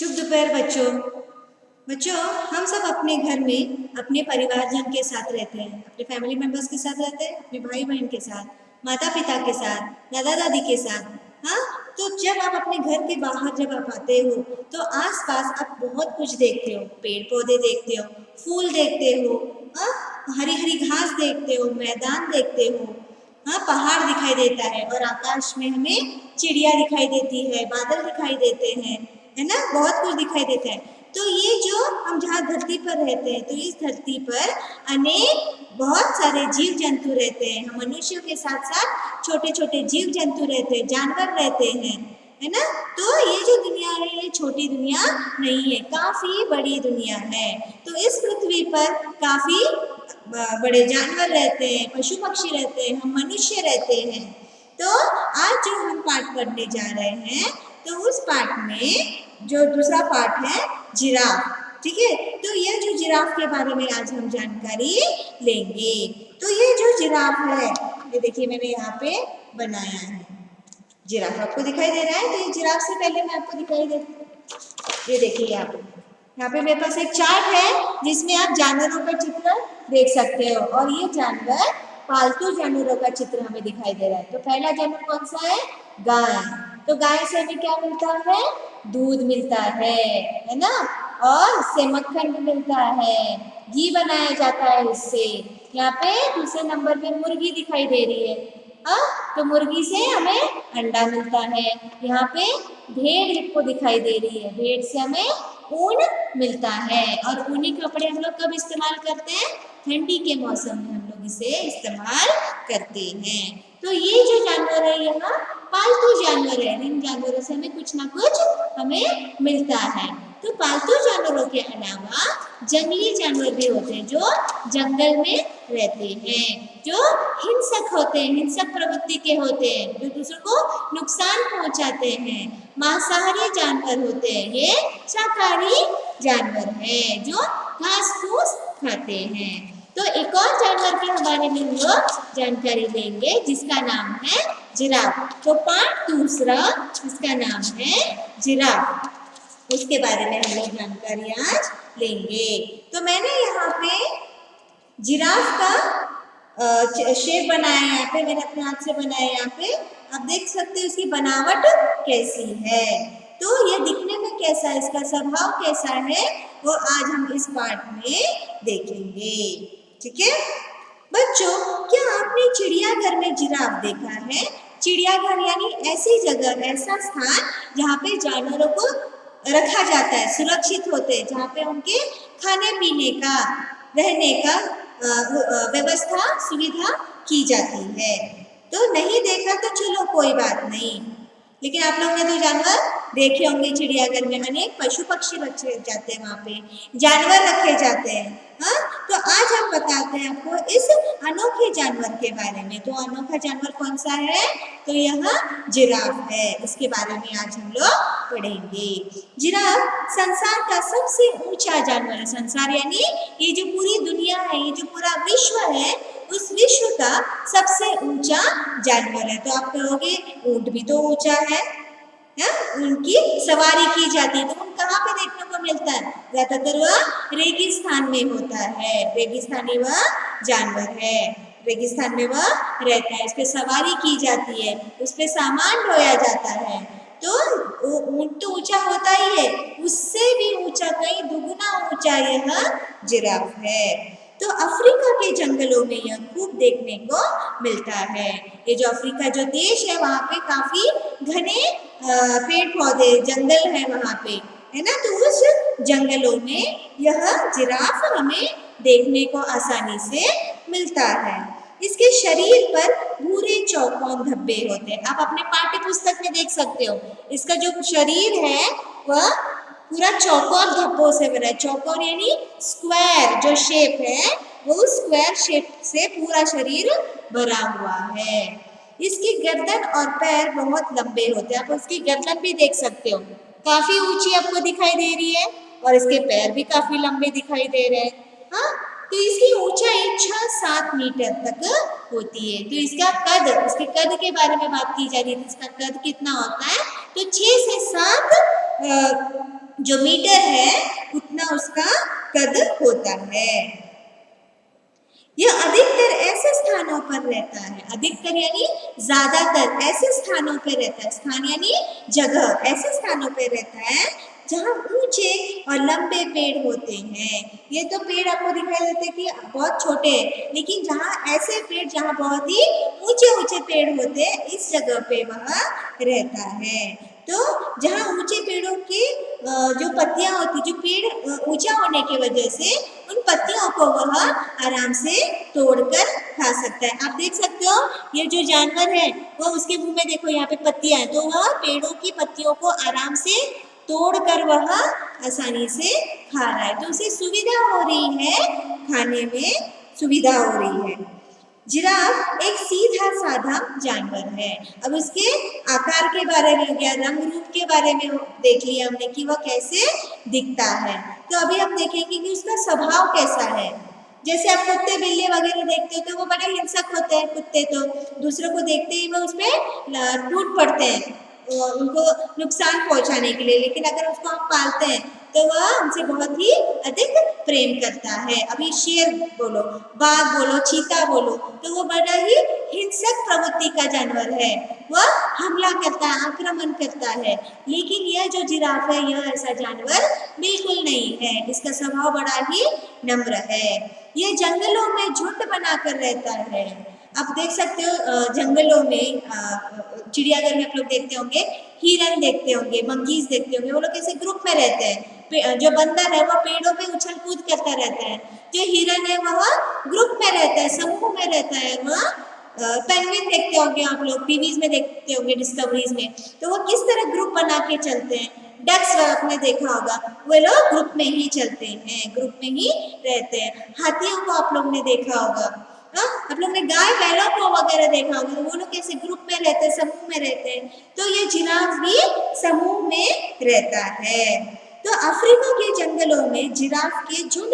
शुभ दोपहर बच्चों। बच्चों, हम सब अपने घर में अपने परिवारजन के साथ रहते हैं, अपने फैमिली मेंबर्स के साथ रहते हैं, अपने भाई बहन के साथ, माता पिता के साथ, दादा दादी के साथ। हाँ, तो जब आप अपने घर के बाहर जब आप आते हो तो आसपास आप बहुत कुछ देखते हो, पेड़ पौधे देखते हो, फूल देखते हो, हाँ, हरी हरी घास देखते हो, मैदान देखते हो, हाँ, पहाड़ दिखाई देता है और आकाश में हमें चिड़िया दिखाई देती है, बादल दिखाई देते हैं, है ना, बहुत कुछ दिखाई देता है। तो ये जो हम जहाँ धरती पर रहते हैं, तो इस धरती पर अनेक बहुत सारे जीव जंतु रहते हैं। हम मनुष्यों के साथ साथ छोटे छोटे जीव जंतु रहते हैं, जानवर रहते हैं, है ना। तो ये जो दुनिया है ये छोटी दुनिया नहीं है, काफी बड़ी दुनिया है। तो इस पृथ्वी पर काफी बड़े जानवर रहते हैं, पशु पक्षी रहते हैं, हम मनुष्य रहते हैं। तो आज जो हम पाठ पढ़ने जा रहे हैं, तो उस पाठ में जो दूसरा पाठ है जिराफ, ठीक है। तो ये जो जिराफ के बारे में आज हम जानकारी लेंगे। तो ये जो जिराफ है, ये देखिए मैंने यहाँ पे बनाया है। जिराफ आपको दिखाई दे रहा है। तो ये जिराफ से पहले मैं आपको दिखाई दे, ये देखिए यहाँ पे मेरे पास एक चार्ट है जिसमें आप जानवरों का चित्र देख सकते हो, और ये जानवर पालतू जानवरों का चित्र हमें दिखाई दे रहा है। तो पहला जानवर कौन सा है? गाय। तो गाय से हमें क्या मिलता है? दूध मिलता है ना, और इससे मक्खन भी मिलता है, घी बनाया जाता है इससे। यहाँ पे दूसरे नंबर पे मुर्गी दिखाई दे रही है। हाँ, तो मुर्गी से हमें अंडा मिलता है। यहाँ पे भेड़ को दिखाई दे रही है, भेड़ से हमें ऊन मिलता है, और ऊनी कपड़े हम लोग कब इस्तेमाल करते हैं? ठंडी के मौसम में हम लोग इसे इस्तेमाल करते हैं। तो ये जो जानवर है यहाँ पालतू जानवर है, इन जानवरों से हमें कुछ ना कुछ हमें मिलता है। तो पालतू जानवरों के अलावा जंगली जानवर भी होते हैं जो जंगल में रहते हैं, जो हिंसक होते हैं, हिंसक प्रवृत्ति के होते हैं, जो दूसरों को नुकसान पहुंचाते हैं। मांसाहारी जानवर होते हैं, ये शाकाहारी जानवर हैं जो घास फूस खाते हैं। तो एक और जानवर के बारे में हम लोग जानकारी लेंगे जिसका नाम है जिराफ। तो पाठ दूसरा, इसका नाम है जिराफ, उसके बारे में हम लोग जानकारी आज लेंगे। तो मैंने यहाँ पे जिराफ का शेप बनाया, यहाँ पे मैंने अपने हाथ से बनाया। यहाँ पे आप देख सकते हैं उसकी बनावट कैसी है, तो ये दिखने में कैसा है, इसका स्वभाव कैसा है, वो आज हम इस पाठ में देखेंगे, ठीक है बच्चों। क्या आपने चिड़ियाघर में जिराफ देखा है? चिड़ियाघर यानी ऐसी जगह, ऐसा स्थान जहाँ पे जानवरों को रखा जाता है, सुरक्षित होते हैं, जहाँ पे उनके खाने पीने का, रहने का व्यवस्था, सुविधा की जाती है। तो नहीं देखा तो चलो कोई बात नहीं, लेकिन आप लोगों ने तो जानवर देखे होंगे। चिड़ियाघर में अनेक पशु पक्षी रखे जाते हैं, वहाँ पे जानवर रखे जाते हैं। हाँ, तो आज हम बताते हैं आपको इस अनोखे जानवर के बारे में। तो अनोखा जानवर कौन सा है? तो यह जिराफ है, इसके बारे में आज हम लोग पढ़ेंगे। जिराफ संसार का सबसे ऊंचा जानवर है। संसार यानी ये जो पूरी दुनिया है, ये जो पूरा विश्व है, उस विश्व का सबसे ऊंचा जानवर है। तो आप कहोगे ऊंट भी तो ऊंचा है, उनकी सवारी की जाती है। तो ऊंट कहाँ पे देखने को मिलता है? ज्यादातर वह रेगिस्तान में होता है, रेगिस्तानी वह जानवर है, रेगिस्तान में वह रहता है, इस पे सवारी की जाती है, उस पे सामान ढोया जाता है। तो ऊंट तो ऊंचा होता ही है, उससे भी ऊंचा, कहीं दुगुना ऊंचा यह जिराफ है। तो अफ्रीका के जंगलों में यह खूब देखने को मिलता है। ये जो अफ्रीका जो देश है, वहाँ पे काफी घने पेड़ पौधे, जंगल है वहाँ पे, है ना। तो उस जंगलों में यह जिराफ हमें देखने को आसानी से मिलता है। इसके शरीर पर भूरे चौकोर धब्बे होते हैं, आप अपने पाठ्य पुस्तक में देख सकते हो। इसका जो शरीर है वह पूरा चौकोर धब्बों से बना है। चौकोर यानी स्क्वायर, जो शेप है वो स्क्वायर शेप से पूरा शरीर भरा हुआ है। इसकी गर्दन और पैर बहुत लंबे होते हैं, आप उसकी गर्दन भी देख सकते हो, काफी ऊंची आपको दिखाई दे रही है, और इसके पैर भी काफी लंबे दिखाई दे रहे हैं। हाँ, तो इसकी ऊंचाई 6-7 मीटर तक होती है। तो इसका कद, इसके कद के बारे में बात की जा रही है, इसका कद कितना होता है? तो 6 से 7 जो मीटर है उतना उसका कद होता है। यह अधिकतर ऐसे स्थानों पर रहता है, अधिकतर यानी ज्यादातर ऐसे स्थानों पर रहता है, स्थान यानी जगह, ऐसे स्थानों पर रहता है जहाँ ऊंचे और लंबे पेड़ होते हैं। ये तो पेड़ आपको दिखाई देते हैं कि बहुत छोटे हैं, लेकिन जहाँ ऐसे पेड़ जहाँ बहुत ही ऊंचे ऊंचे पेड़ होते हैं, इस जगह पे वह रहता है। तो जहाँ ऊंचे पेड़ों की जो पत्तियां होती, जो पेड़ ऊंचा होने की वजह से उन पत्तियों को वह आराम से तोड़कर खा सकता है। आप देख सकते हो ये जो जानवर है वह उसके मुंह में देखो यहाँ पे पत्तियां हैं, तो वह पेड़ों की पत्तियों को आराम से तोड़कर वह आसानी से खा रहा है, तो उसे सुविधा हो रही है, खाने में सुविधा हो रही है। जिराफ एक सीधा साधा जानवर है। अब उसके आकार के बारे में या रंग रूप के बारे में देख लिया हमने कि वह कैसे दिखता है। तो अभी हम देखेंगे कि उसका स्वभाव कैसा है। जैसे आप कुत्ते बिल्ली वगैरह देखते हो तो वो बड़े हिंसक होते हैं, कुत्ते तो दूसरों को देखते ही वो उसमें टूट पड़ते हैं उनको नुकसान पहुंचाने के लिए, लेकिन अगर उसको हम पालते हैं तो वह हमसे बहुत ही अधिक प्रेम करता है। अभी शेर बोलो, बाघ बोलो, चीता बोलो, तो वो बड़ा ही हिंसक प्रवृत्ति का जानवर है, वह हमला करता है, आक्रमण करता है। लेकिन यह जो जिराफ है यह ऐसा जानवर बिल्कुल नहीं है, इसका स्वभाव बड़ा ही नम्र है। यह जंगलों में झुंड बनाकर रहता है। आप देख सकते हो जंगलों में चिड़ियाघर में आप लोग देखते होंगे, हिरन देखते होंगे, मंकीज देखते होंगे, वो लोग ऐसे ग्रुप में रहते हैं। जो बंदर है वह पेड़ों पे उछल कूद करता रहता है, जो हिरन है वह ग्रुप में रहता है, समूह में रहता है। वह पेंगुइन देखते होंगे आप लोग, टीवीज में देखते होंगे, डिस्कवरीज में, तो वो किस तरह ग्रुप बना के चलते हैं। डक्स आपने देखा होगा, वो लोग ग्रुप में ही चलते हैं, ग्रुप में ही रहते हैं। हाथियों को आप लोग ने देखा होगा, आप लोग ने गाय बैलों को वगैरह देखा होगा, तो वो लोग कैसे ग्रुप में रहते हैं, समूह में रहते हैं। तो ये जिराफ भी समूह में रहता है। तो अफ्रीका के जंगलों में जिराफ के झुंड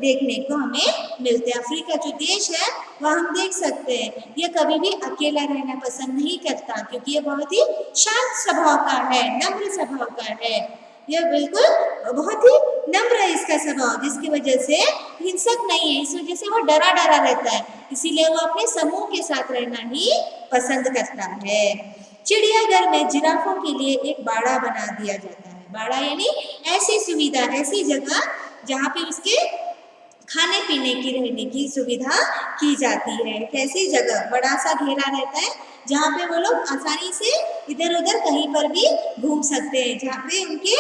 देखने को हमें मिलते हैं। अफ्रीका जो देश है वह हम देख सकते हैं, यह कभी भी अकेला रहना पसंद नहीं करता, क्योंकि यह बहुत ही शांत स्वभाव का है, नम्र स्वभाव का है। यह बिल्कुल बहुत ही नम्र है इसका स्वभाव, जिसकी वजह से हिंसक नहीं है, इस वजह से वो डरा डरा रहता है, इसीलिए वो अपने समूह के साथ रहना ही पसंद करता है। चिड़ियाघर में जिराफों के लिए एक बाड़ा बना दिया जाता है। बाड़ा यानी ऐसी सुविधा, ऐसी जगह जहाँ पे उसके खाने पीने की, रहने की सुविधा की जाती है। कैसी जगह, बड़ा सा घेरा रहता है जहाँ पे वो लोग आसानी से इधर उधर कहीं पर भी घूम सकते हैं, जहाँ पे उनके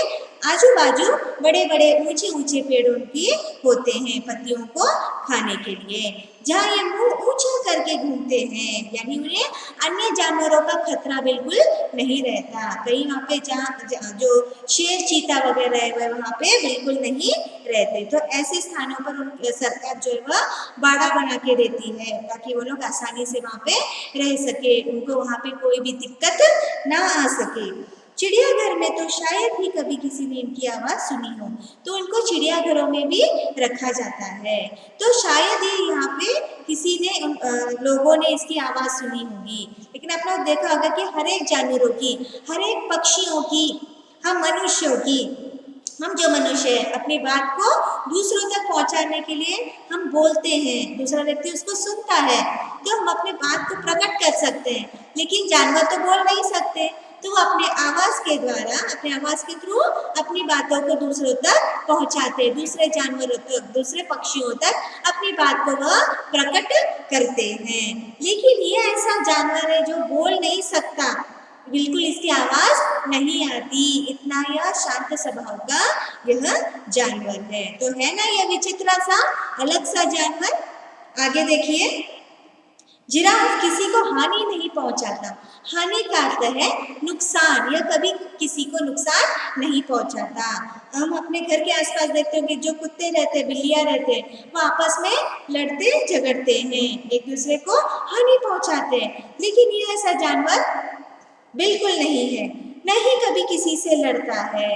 आजू बाजू बड़े बड़े ऊंचे ऊंचे पेड़ उनके होते हैं पत्तियों को खाने के लिए, जहाँ ये मुंह ऊंचा करके घूमते हैं, यानी उन्हें अन्य जानवरों का खतरा बिल्कुल नहीं रहता। कहीं वहाँ पे जहाँ जो शेर चीता वगैरह है वह वहाँ पे बिल्कुल नहीं रहते। तो ऐसे स्थानों पर सरकार जो है वह बाड़ा बना के देती है, ताकि वो लोग आसानी से वहाँ पे रह सके, उनको वहाँ पे कोई भी दिक्कत ना आ सके। चिड़ियाघर में तो शायद ही कभी किसी ने इनकी आवाज़ सुनी हो, तो उनको चिड़ियाघरों में भी रखा जाता है। तो शायद ही यहाँ पे किसी ने लोगों ने इसकी आवाज़ सुनी होगी, लेकिन आपने देखा होगा कि हर एक जानवरों की, हर एक पक्षियों की, हम मनुष्यों की, हम जो मनुष्य है अपनी बात को दूसरों तक पहुंचाने के लिए हम बोलते हैं, दूसरा व्यक्ति उसको सुनता है, तो हम अपनी बात को प्रकट कर सकते हैं। लेकिन जानवर तो बोल नहीं सकते, तो वो अपने आवाज़ के द्वारा, अपने आवाज़ के थ्रू अपनी बातों को दूसरों तक पहुंचाते, दूसरे जानवरों तक, दूसरे पक्षियों तक अपनी बात को वह प्रकट करते हैं। लेकिन ये ऐसा जानवर है जो बोल नहीं सकता, बिल्कुल इसकी आवाज नहीं आती, इतना यह शांत स्वभाव का यह जानवर है। तो है ना यह विचित्र सा, अलग सा जानवर। आगे देखिए, जिराफ किसी को हानि नहीं पहुंचाता। हानि का अर्थ है नुकसान, यह कभी किसी को नुकसान नहीं पहुंचाता। हम अपने घर के आसपास देखते होंगे जो कुत्ते रहते हैं, बिल्लियां रहते हैं, वो आपस में लड़ते झगड़ते हैं, एक दूसरे को हानि पहुंचाते हैं। लेकिन यह ऐसा जानवर बिल्कुल नहीं है, नहीं कभी किसी से लड़ता है,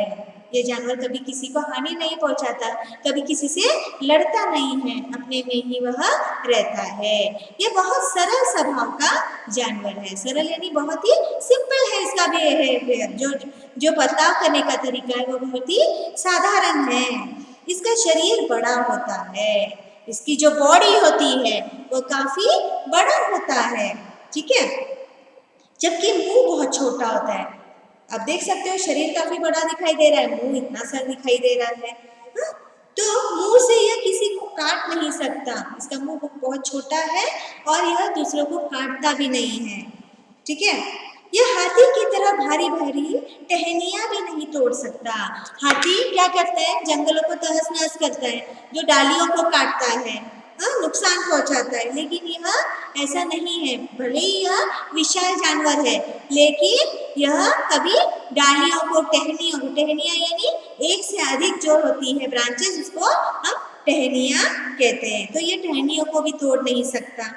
ये जानवर कभी किसी को हानि नहीं पहुंचाता, कभी किसी से लड़ता नहीं है, अपने में ही वह रहता है। ये बहुत सरल स्वभाव का जानवर है। सरल यानी बहुत ही सिंपल है इसका बिहेवियर, जो बर्ताव करने का तरीका है वो बहुत ही साधारण है। इसका शरीर बड़ा होता है, इसकी जो बॉडी होती है वो काफी बड़ा होता है, ठीक है, जबकि मुंह बहुत छोटा होता है। आप देख सकते हो शरीर काफी बड़ा दिखाई दे रहा है, मुंह इतना सा दिखाई दे रहा है। हाँ? तो मुंह से यह किसी को काट नहीं सकता, इसका मुंह बहुत छोटा है और यह दूसरों को काटता भी नहीं है, ठीक है। यह हाथी की तरह भारी भारी टहनियां भी नहीं तोड़ सकता। हाथी क्या करता है, जंगलों को तहस नहस करता है, जो डालियों को काटता है, नुकसान पहुंचाता है, लेकिन यह ऐसा नहीं है। भले ही यह विशाल जानवर है, लेकिन यह कभी डालियों को, टहनियां यानी एक से अधिक जो होती है ब्रांचेस, उसको हम टहनियां कहते हैं। तो ये टहनियों को भी तोड़ नहीं सकता,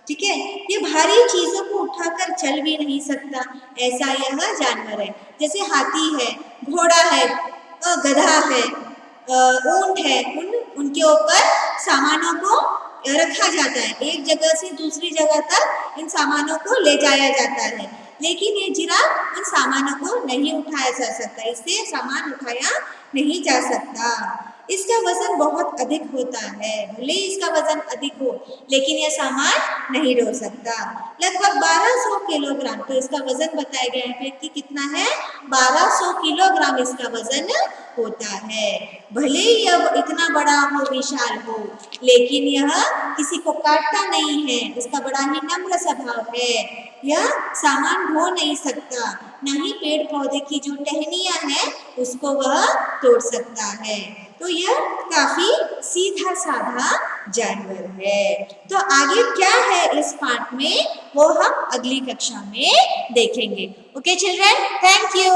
ठीक है। ये भारी चीजों को उठाकर चल भी नहीं सकता, ऐसा यह जानवर है। जैसे हाथी है, घोड़ा है, गधा है, ऊंट है, उनके ऊपर सामानों को रखा जाता है, एक जगह से दूसरी जगह तक इन सामानों को ले जाया जाता है, लेकिन ये जिराफ उन सामानों को नहीं उठाया जा सकता, इससे सामान उठाया नहीं जा सकता। इसका वजन बहुत अधिक होता है, भले ही इसका वजन अधिक हो, लेकिन यह सामान नहीं ढो सकता। लगभग 1200 किलोग्राम, तो इसका वजन बताया गया है कि कितना है, 1200 किलोग्राम इसका वजन होता है। भले ही यह इतना बड़ा हो, विशाल हो, लेकिन यह किसी को काटता नहीं है, इसका बड़ा ही नम्र स्वभाव है। यह सामान ढो नहीं सकता, न ही पेड़ पौधे की जो टहनियां हैं उसको वह तोड़ सकता है। तो यह काफी सीधा साधा जानवर है। तो आगे क्या है इस पार्ट में, वो हम अगली कक्षा में देखेंगे। Okay children, thank you.